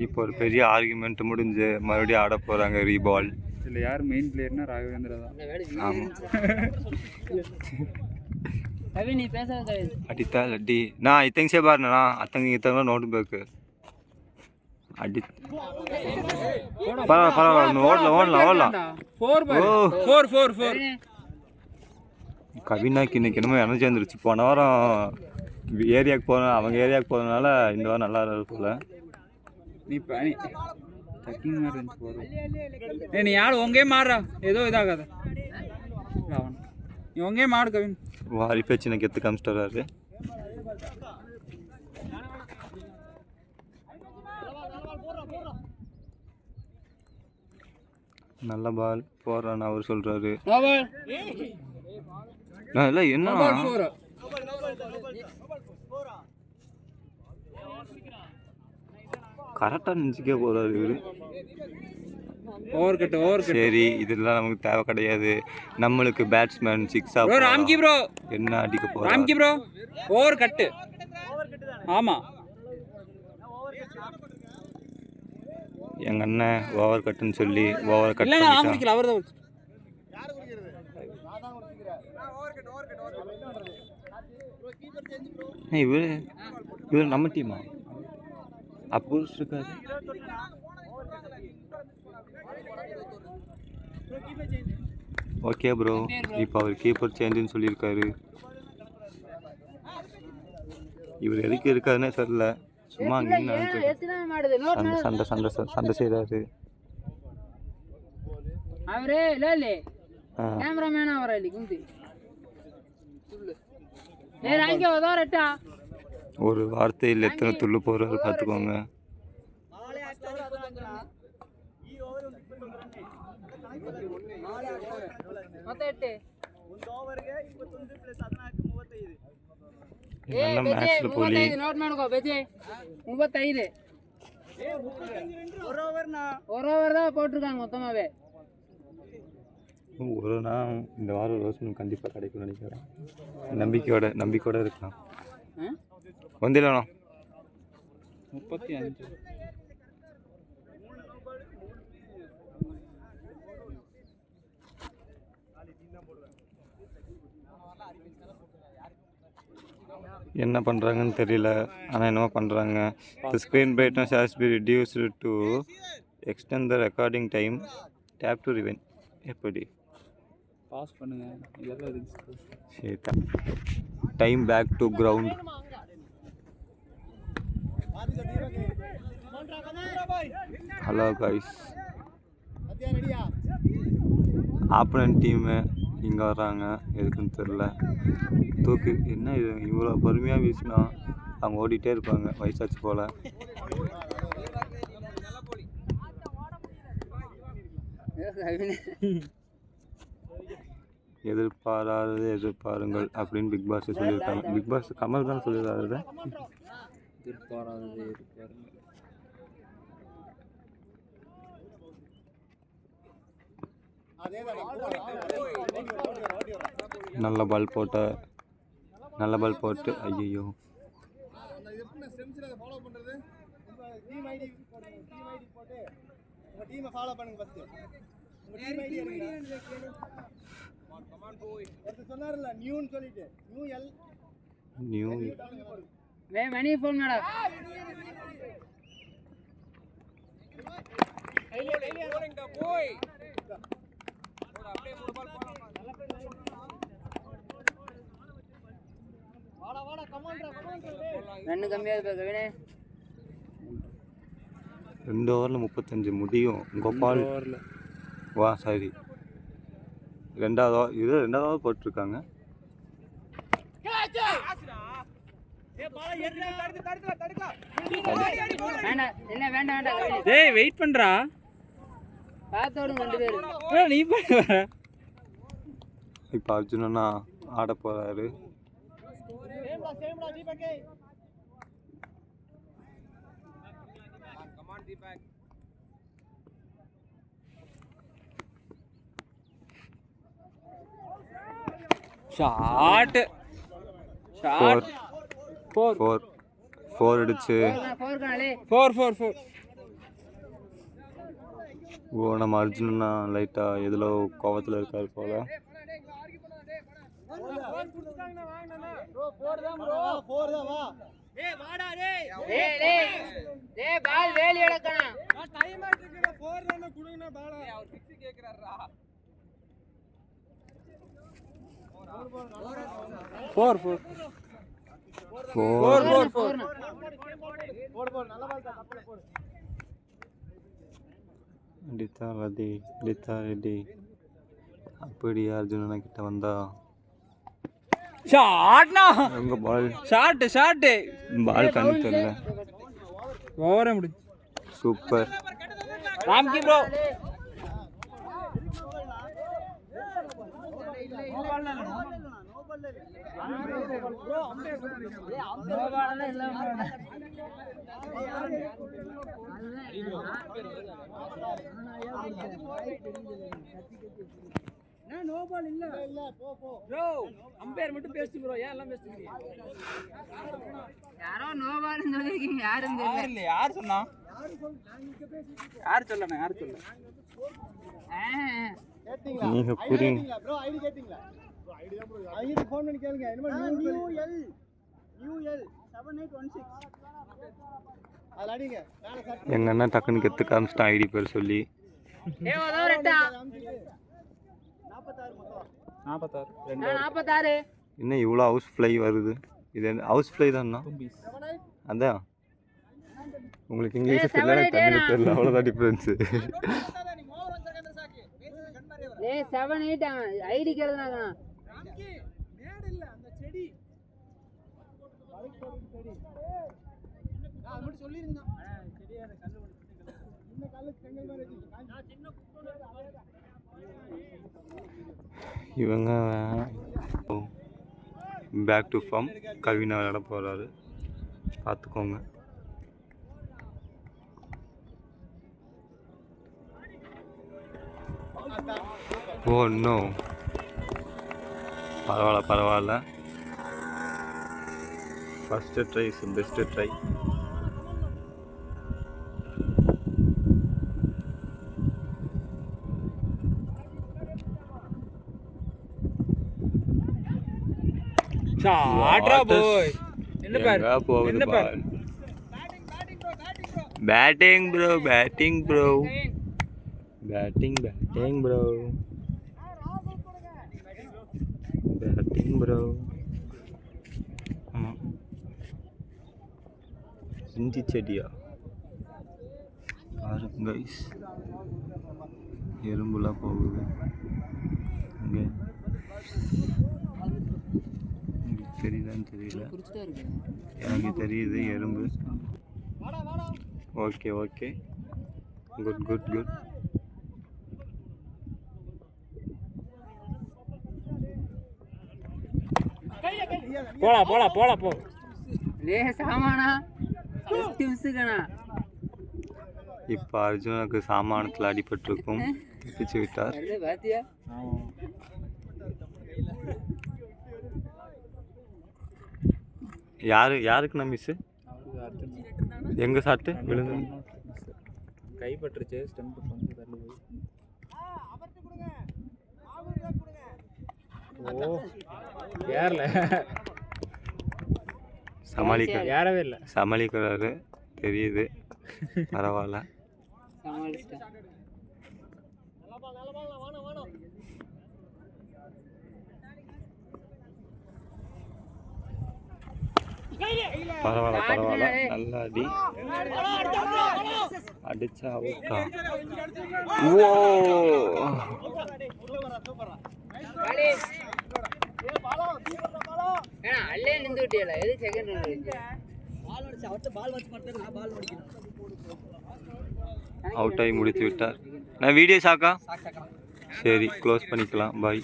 இப்போ ஒரு பெரிய ஆர்குமெண்ட் முடிஞ்சு மறுபடியும் ஆட போகிறாங்க ரீபால். இதில் யார் மெயின் பிளேயர்னா ராகவேந்திரா தான். ஆமாம். நீ பேசாத அடித்தா லட்டி நான் இத்தங்க பாருண்ணா அத்தங்க இத்தனை நோட்டு பேக்கு அடி பரவாயில்ல ஓடலாம். கவினாக்கு இன்னைக்கு என்னமோ எனர்ஜி வந்துருச்சு. போன வாரம் ஏரியாவுக்கு போகிறேன், அவங்க ஏரியாவுக்கு போகிறதுனால இந்த வாரம் நல்லா இருக்குல்ல. நீ டக்கிங் மாதிரி இருந்துச்சு போகிற. நீ யார் உங்கே மாறுறா ஏதோ இதாகாத நீ உங்கே மாடு கவின். வாரி பேச்சு எனக்கு எத்து காமிச்சிட்டு வர்றாரு. நல்ல பால் போடுறான்னு அவர் சொல்றாரு. இல்லை என்ன கரெக்டா நினைச்சுக்கே போறாரு இவரு. சரி இதெல்லாம் நமக்கு தேவை கிடையாது. நம்மளுக்கு பேட்ஸ்மேன் சிக்ஸா என்ன அடிக்க போறோம். ஓவர் கட்டு. ஆமா எங்க அண்ணன் ஓவர் கட்டுன்னு சொல்லி ஓவர் கட் இவரு நம்ம டீமா அப்போ இருக்காரு. ஓகே ப்ரோ, இப்போ அவர் கீப்பர் சேஞ்சுன்னு சொல்லியிருக்காரு. இவர் எதுக்கு இருக்காருன்னே தெரியல. சும்மா சண்டை செய்யறாரு. ஒரு வார்த்தையில் எத்தனை துள்ளு போறாரு பார்த்துக்கோங்க. மொத்தமாவே ஒரு நாள் இந்த வாரம் ரோஸ் கண்டிப்பா கிடைக்கும் நினைக்கிறேன். நம்பிக்கையோட இருக்கலாம். வந்துடலாம் 35. என்ன பண்ணுறாங்கன்னு தெரியல, ஆனால் என்னவோ பண்ணுறாங்க. The screen brightness has been reduced to extend the recording time. Tap to rewind. எப்படி பாஸ் பண்ணுங்க இதெல்லாம் இருக்கு. சரி time back to ground. Hello guys, opponent team இங்கே வர்றாங்க. எதுக்குன்னு தெரில. தூக்கு என்ன இது இவ்வளோ பொறுமையாக வீசினா அவங்க ஓடிட்டே இருப்பாங்க. வயசாச்சு போல். எதிர்பாராதது எதிர்பாருங்கள் அப்படின்னு பிக் பாஸ் சொல்லியிருக்காங்க. பிக் பாஸ் கமல் தான் சொல்லியிருக்காரு. எதிர்பாராதது எதிர்பாருங்கள். நல்ல பால் போட்டு ஐயோ ரன்னு கம்மியா இருக்கு கவினே. 2 ஓவரில் 35 முடியும். கோபால் வா சாரி ரெண்டாவது போட்டிருக்காங்க. வெயிட் பண்றா நீ இப்போ அர்ஜுனனா ஆட போறாரு. ஷாட் 4 அடிச்சு 4 ஓ நம்ம அர்ஜுனா லைட்டாக எதில் கோவத்தில் இருக்கார் போல. பால் வேலி எடுக்கணும். 4 அடித்தா ரெடி. அப்படி அர்ஜுனனா கிட்ட வந்தா ஷாட்னா உங்க பால் ஷாட் பால் கண்ணு தெரியல. ஓவரே முடிஞ்சு. சூப்பர். ராம்கி ப்ரோ யாரோ நோ பால் சொல்லிருக்கீங்க. யாரும் தெரியல. யார் சொன்னா? யார் சொல்லணும்? யார் சொல்ல? நீங்க புரியுங்க. எங்க அண்ணா டக்குன்னு கெத்து காமிச்சிட்டான் ஐடி பேர் சொல்லி. 46. இன்னும் இவ்வளோ ஹவுஸ் ஃப்ளை வருது. இது ஹவுஸ் ஃப்ளை தான்ண்ணா. அதான் உங்களுக்கு இங்கிலீஷ் தெரியல, எனக்கு தமிழ் தெரியல, அவ்வளோதான் டிஃப்ரென்ஸு. 7 8 ஐடி கேளுங்க. இவங்க பேக் டு ஃபார்ம். கவினா விளையாட போகிறாரு, பார்த்துக்கோங்க. ஓ நோ, பரவாயில்ல. First try is best try. ஷாட்ரா போய். என்ன பாரு. Batting bro. ஆமாம், இஞ்சி செடியா பாருங்க கைஸ். எறும்புலாம் போகுது இங்கே. தெரியுதான்னு தெரியல, எனக்கு தெரியுது எறும்பு. Okay good. போலாம் போ. சாமானா மிஸ்ஸுக்கண்ணா. இப்போ அர்ஜுனுக்கு சாமானத்தில் அடிபட்டிருக்கும், பிச்சு விட்டார். பாத்தியா? யாருக்குண்ணா மிஸ்ஸு? எங்க சாட்டு விழுந்து கைப்பற்றுச்சு. ஸ்டெம்ப் கொஞ்சம் தள்ளி போய். ஓ யாரல யாரவே இல்லை, சமாளிக்கிறாரு தெரியுது. பரவாயில்ல. பரவாயில்ல. நல்லா அடிச்சா அவுட்டா. ஓ அவுட் ஆகி முடித்து விட்டார். நான் வீடியோ சாக்கா. சரி, க்ளோஸ் பண்ணிக்கலாம். பாய்.